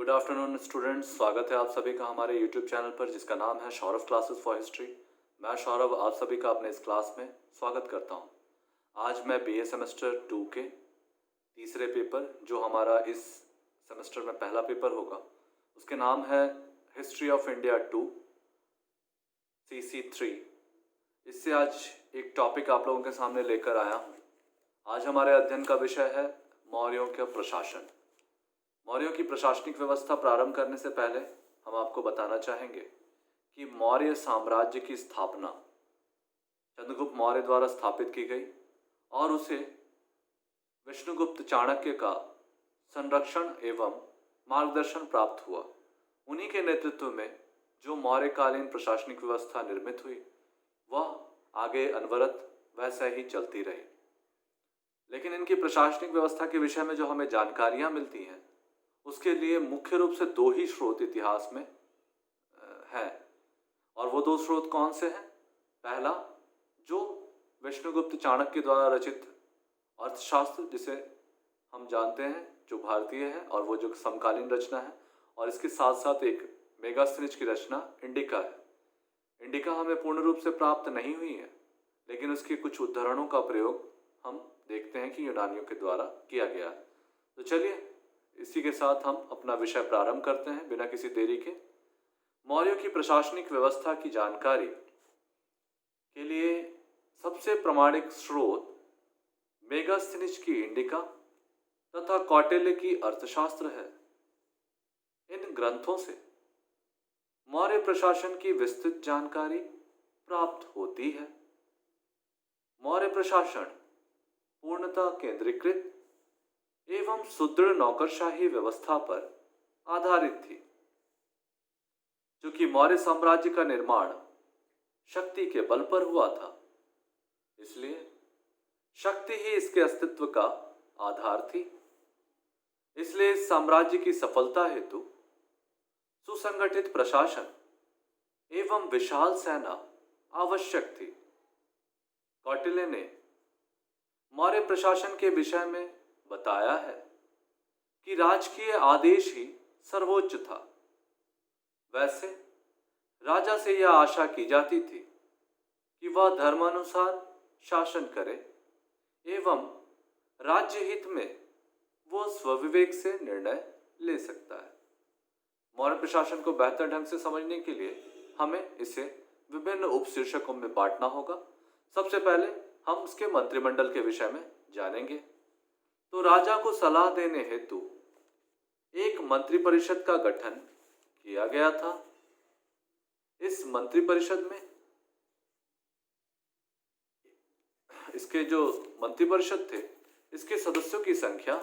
Good afternoon students, स्वागत है आप सभी का हमारे यूट्यूब चैनल पर जिसका नाम है सौरभ क्लासेस फॉर हिस्ट्री। मैं सौरभ आप सभी का अपने इस क्लास में स्वागत करता हूं। आज मैं बीए सेमेस्टर 2 के तीसरे पेपर, जो हमारा इस सेमेस्टर में पहला पेपर होगा, उसके नाम है हिस्ट्री ऑफ इंडिया 2 CC3। इससे आज एक टॉपिक आप लोगों के सामने लेकर आया हूँ। आज हमारे अध्ययन का विषय है मौर्यों का प्रशासन। मौर्यों की प्रशासनिक व्यवस्था प्रारंभ करने से पहले हम आपको बताना चाहेंगे कि मौर्य साम्राज्य की स्थापना चंद्रगुप्त मौर्य द्वारा स्थापित की गई और उसे विष्णुगुप्त चाणक्य का संरक्षण एवं मार्गदर्शन प्राप्त हुआ। उन्हीं के नेतृत्व में जो मौर्यकालीन प्रशासनिक व्यवस्था निर्मित हुई वह आगे अनवरत वैसे ही चलती रही। लेकिन इनकी प्रशासनिक व्यवस्था के विषय में जो हमें जानकारियां मिलती हैं उसके लिए मुख्य रूप से दो ही स्रोत इतिहास में हैं, और वो दो स्रोत कौन से हैं? पहला, जो विष्णुगुप्त चाणक्य द्वारा रचित अर्थशास्त्र, जिसे हम जानते हैं, जो भारतीय है और वो जो समकालीन रचना है, और इसके साथ साथ एक मेगास्थनीज की रचना इंडिका है। इंडिका हमें पूर्ण रूप से प्राप्त नहीं हुई है, लेकिन उसके कुछ उद्धरणों का प्रयोग हम देखते हैं कि यूनानियों के द्वारा किया गया है। तो चलिए इसी के साथ हम अपना विषय प्रारंभ करते हैं बिना किसी देरी के। मौर्यों की प्रशासनिक व्यवस्था की जानकारी के लिए सबसे प्रामाणिक स्रोत मेगास्थनीज की इंडिका तथा कौटिल्य की अर्थशास्त्र है। इन ग्रंथों से मौर्य प्रशासन की विस्तृत जानकारी प्राप्त होती है। मौर्य प्रशासन पूर्णतः केंद्रीकृत एवं सुदृढ़ नौकरशाही व्यवस्था पर आधारित थी, जो कि मौर्य साम्राज्य का निर्माण शक्ति के बल पर हुआ था। इसलिए शक्ति ही इसके अस्तित्व का आधार थी। इसलिए इस साम्राज्य की सफलता हेतु सुसंगठित प्रशासन एवं विशाल सेना आवश्यक थी। कौटिल्य ने मौर्य प्रशासन के विषय में बताया है कि राजकीय आदेश ही सर्वोच्च था। वैसे राजा से यह आशा की जाती थी कि वह धर्मानुसार शासन करे एवं राज्य हित में वह स्वविवेक से निर्णय ले सकता है। मौर्य प्रशासन को बेहतर ढंग से समझने के लिए हमें इसे विभिन्न उपशीर्षकों में बांटना होगा। सबसे पहले हम उसके मंत्रिमंडल के विषय में जानेंगे। तो राजा को सलाह देने हेतु एक मंत्रिपरिषद का गठन किया गया था। इस मंत्रिपरिषद में इसके जो मंत्रिपरिषद थे, इसके सदस्यों की संख्या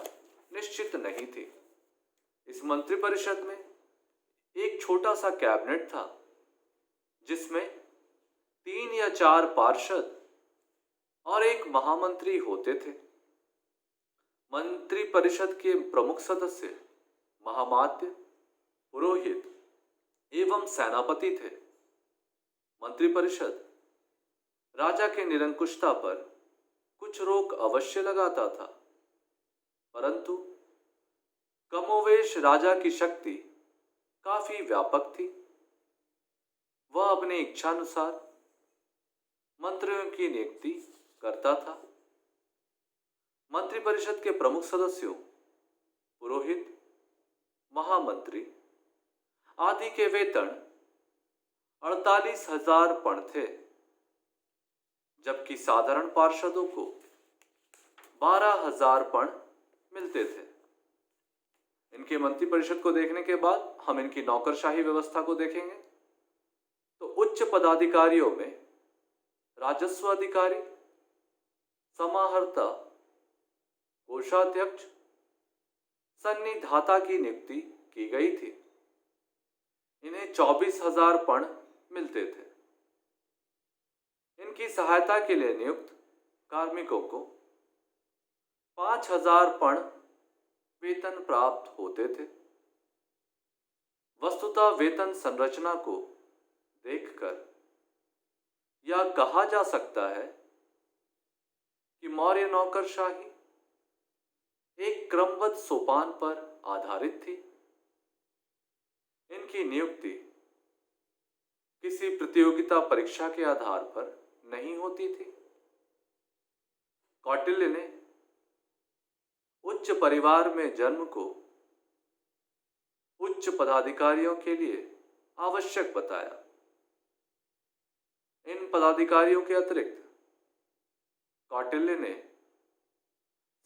निश्चित नहीं थी। इस मंत्रिपरिषद में एक छोटा सा कैबिनेट था, जिसमें 3 या 4 पार्षद और एक महामंत्री होते थे। मंत्रिपरिषद के प्रमुख सदस्य महामात्य, पुरोहित एवं सेनापति थे। मंत्रिपरिषद राजा के निरंकुशता पर कुछ रोक अवश्य लगाता था, परंतु कमोवेश राजा की शक्ति काफी व्यापक थी। वह अपनी इच्छानुसार मंत्रियों की नियुक्ति करता था। मंत्रिपरिषद के प्रमुख सदस्यों, पुरोहित, महामंत्री आदि के वेतन 48,000 पण थे, जबकि साधारण पार्षदों को 12,000 पण मिलते थे। इनके मंत्रिपरिषद को देखने के बाद हम इनकी नौकरशाही व्यवस्था को देखेंगे। तो उच्च पदाधिकारियों में राजस्व अधिकारी, समाहर्ता, कोषाध्यक्ष, सन्निधाता की नियुक्ति की गई थी। इन्हें 24,000 पण मिलते थे। इनकी सहायता के लिए नियुक्त कार्मिकों को 5,000 पण वेतन प्राप्त होते थे। वस्तुतः वेतन संरचना को देखकर यह कहा जा सकता है कि मौर्य नौकरशाही एक क्रमबद्ध सोपान पर आधारित थी। इनकी नियुक्ति किसी प्रतियोगिता परीक्षा के आधार पर नहीं होती थी। कौटिल्य ने उच्च परिवार में जन्म को उच्च पदाधिकारियों के लिए आवश्यक बताया। इन पदाधिकारियों के अतिरिक्त कौटिल्य ने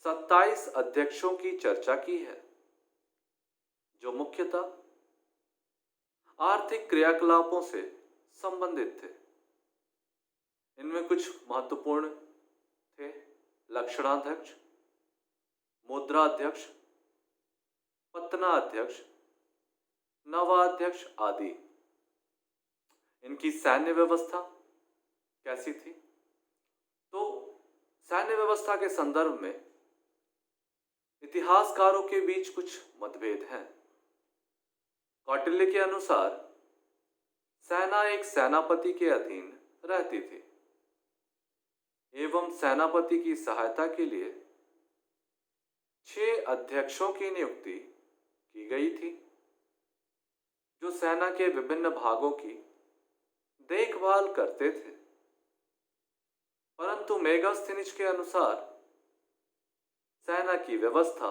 27 अध्यक्षों की चर्चा की है, जो मुख्यतः आर्थिक क्रियाकलापों से संबंधित थे। इनमें कुछ महत्वपूर्ण थे: लक्षणाध्यक्ष, मुद्राध्यक्ष, पत्तनाध्यक्ष, नवाध्यक्ष आदि। इनकी सैन्य व्यवस्था कैसी थी? तो सैन्य व्यवस्था के संदर्भ में इतिहासकारों के बीच कुछ मतभेद हैं। कौटिल्य के अनुसार सेना एक सेनापति के अधीन रहती थी एवं सेनापति की सहायता के लिए 6 अध्यक्षों की नियुक्ति की गई थी, जो सेना के विभिन्न भागों की देखभाल करते थे। परंतु मेगास्थनीज के अनुसार सेना की व्यवस्था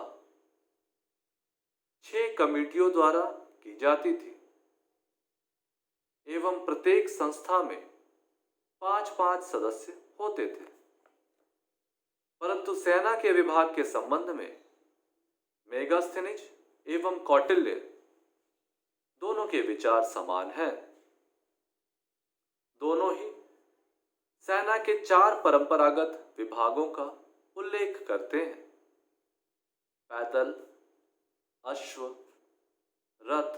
6 कमेटियों द्वारा की जाती थी एवं प्रत्येक संस्था में 5-5 सदस्य होते थे। परंतु सेना के विभाग के संबंध में मेगास्थनीज एवं कौटिल्य दोनों के विचार समान हैं। दोनों ही सेना के 4 परंपरागत विभागों का उल्लेख करते हैं: पैदल, अश्व, रथ,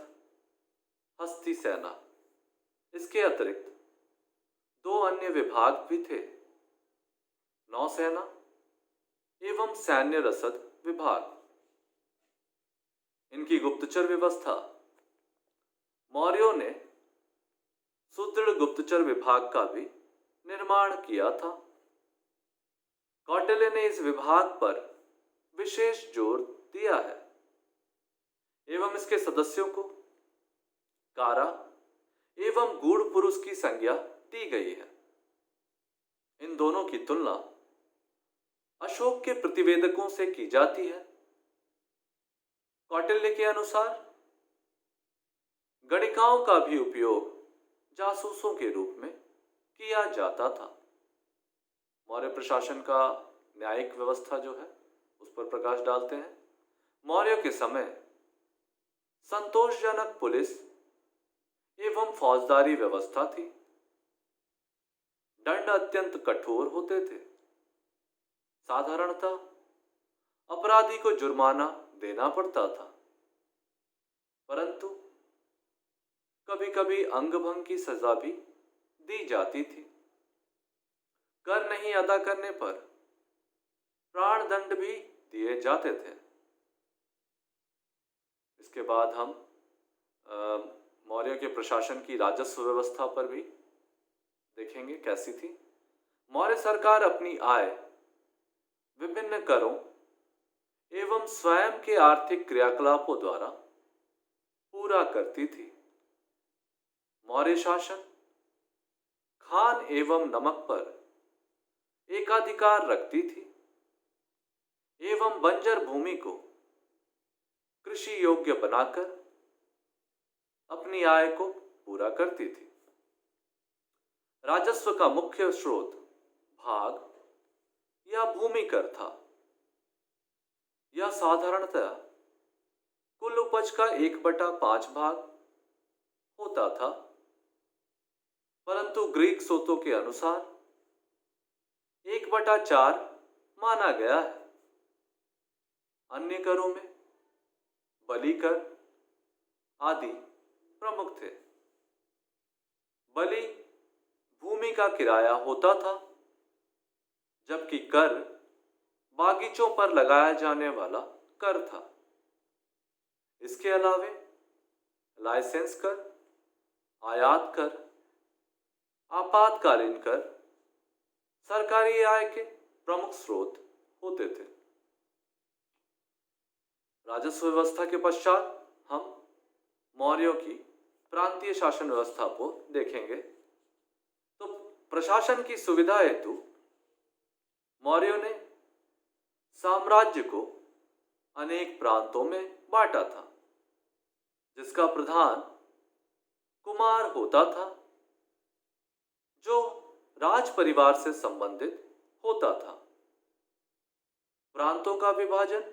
हस्ती सेना। इसके अतिरिक्त 2 अन्य विभाग भी थे: नौसेना एवं सैन्य रसद विभाग। इनकी गुप्तचर व्यवस्था मौर्यों ने सुदृढ़ गुप्तचर विभाग का भी निर्माण किया था। कौटिल्य ने इस विभाग पर विशेष जोर दिया है एवं इसके सदस्यों को कारा एवं गूढ़ पुरुष की संज्ञा दी गई है। इन दोनों की तुलना अशोक के प्रतिवेदकों से की जाती है। कौटिल्य के अनुसार गणिकाओं का भी उपयोग जासूसों के रूप में किया जाता था। मौर्य प्रशासन का न्यायिक व्यवस्था जो है उस पर प्रकाश डालते हैं। मौर्यों के समय संतोषजनक पुलिस एवं फौजदारी व्यवस्था थी। दंड अत्यंत कठोर होते थे। साधारणतः अपराधी को जुर्माना देना पड़ता था, परंतु कभी कभी अंगभंग की सजा भी दी जाती थी। कर नहीं अदा करने पर प्राण दंड भी दिए जाते थे। इसके बाद हम मौर्य के प्रशासन की राजस्व व्यवस्था पर भी देखेंगे कैसी थी। मौर्य सरकार अपनी आय विभिन्न करों एवं स्वयं के आर्थिक क्रियाकलापों द्वारा पूरा करती थी। मौर्य शासन खान एवं नमक पर एकाधिकार रखती थी एवं बंजर भूमि को कृषि योग्य बनाकर अपनी आय को पूरा करती थी। राजस्व का मुख्य स्रोत भाग या भूमि कर था। यह साधारणतः कुल उपज का 1/5 भाग होता था, परंतु ग्रीक स्रोतों के अनुसार 1/4 माना गया है। अन्य करों में बलि कर आदि प्रमुख थे। बलि भूमि का किराया होता था, जबकि कर बागीचों पर लगाया जाने वाला कर था। इसके अलावे लाइसेंस कर, आयात कर, आपातकालीन कर सरकारी आय के प्रमुख स्रोत होते थे। राजस्व व्यवस्था के पश्चात हम मौर्यों की प्रांतीय शासन व्यवस्था को देखेंगे तो प्रशासन की सुविधा हेतु मौर्यों ने साम्राज्य को अनेक प्रांतों में बांटा था, जिसका प्रधान कुमार होता था, जो राज परिवार से संबंधित होता था। प्रांतों का विभाजन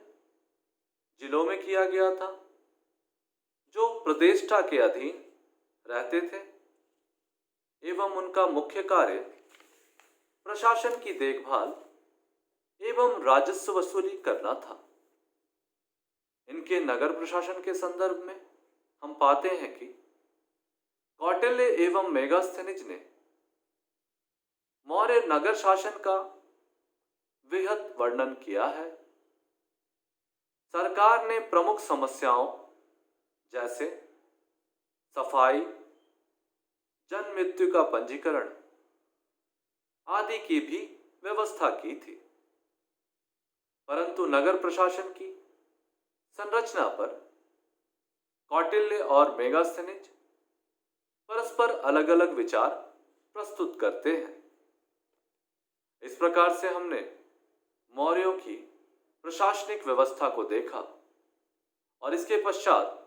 जिलों में किया गया था, जो प्रतिष्ठा के अधीन रहते थे एवं उनका मुख्य कार्य प्रशासन की देखभाल एवं राजस्व वसूली करना था। इनके नगर प्रशासन के संदर्भ में हम पाते हैं कि कौटिल्य एवं मेगास्थनीज ने मौर्य नगर शासन का वृहद वर्णन किया है। सरकार ने प्रमुख समस्याओं जैसे सफाई, जन मृत्यु का पंजीकरण आदि की भी व्यवस्था की थी, परंतु नगर प्रशासन की संरचना पर कौटिल्य और मेगास्थनीज परस्पर अलग अलग विचार प्रस्तुत करते हैं। इस प्रकार से हमने मौर्यों की प्रशासनिक व्यवस्था को देखा और इसके पश्चात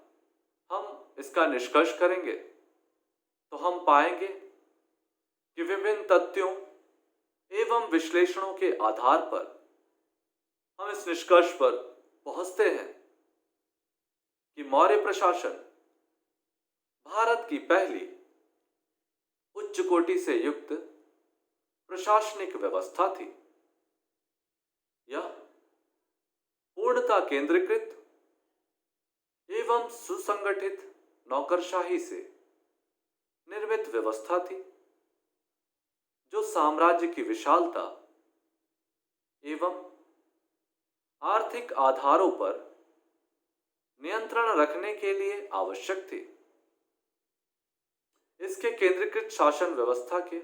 हम इसका निष्कर्ष करेंगे तो हम पाएंगे कि विभिन्न तथ्यों एवं विश्लेषणों के आधार पर हम इस निष्कर्ष पर पहुंचते हैं कि मौर्य प्रशासन भारत की पहली उच्च कोटि से युक्त प्रशासनिक व्यवस्था थी। यह पूर्णतः केंद्रीकृत एवं सुसंगठित नौकरशाही से निर्मित व्यवस्था थी, जो साम्राज्य की विशालता एवं आर्थिक आधारों पर नियंत्रण रखने के लिए आवश्यक थी। इसके केंद्रीकृत शासन व्यवस्था के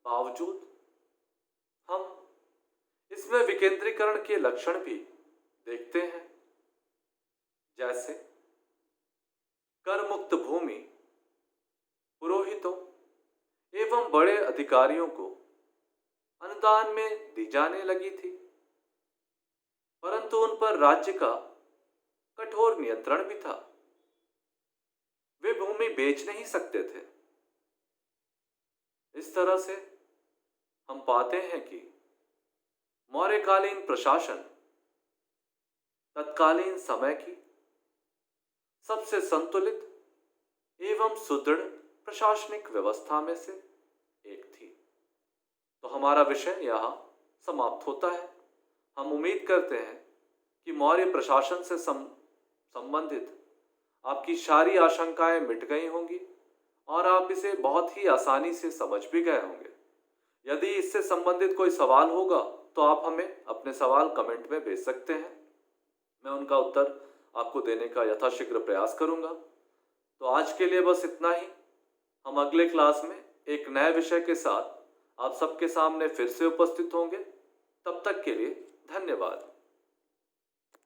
बावजूद हम इसमें विकेंद्रीकरण के लक्षण भी देखते हैं, जैसे कर मुक्त भूमि पुरोहितों एवं बड़े अधिकारियों को अनुदान में दी जाने लगी थी, परंतु उन पर राज्य का कठोर नियंत्रण भी था। वे भूमि बेच नहीं सकते थे। इस तरह से हम पाते हैं कि मौर्यकालीन प्रशासन तत्कालीन समय की सबसे संतुलित एवं सुदृढ़ प्रशासनिक व्यवस्था में से एक थी। तो हमारा विषय यहाँ समाप्त होता है। हम उम्मीद करते हैं कि मौर्य प्रशासन से संबंधित आपकी सारी आशंकाएं मिट गई होंगी और आप इसे बहुत ही आसानी से समझ भी गए होंगे। यदि इससे संबंधित कोई सवाल होगा तो आप हमें अपने सवाल कमेंट में भेज सकते हैं। मैं उनका उत्तर आपको देने का यथाशीघ्र प्रयास करूंगा। तो आज के लिए बस इतना ही। हम अगले क्लास में एक नए विषय के साथ आप सबके सामने फिर से उपस्थित होंगे। तब तक के लिए धन्यवाद।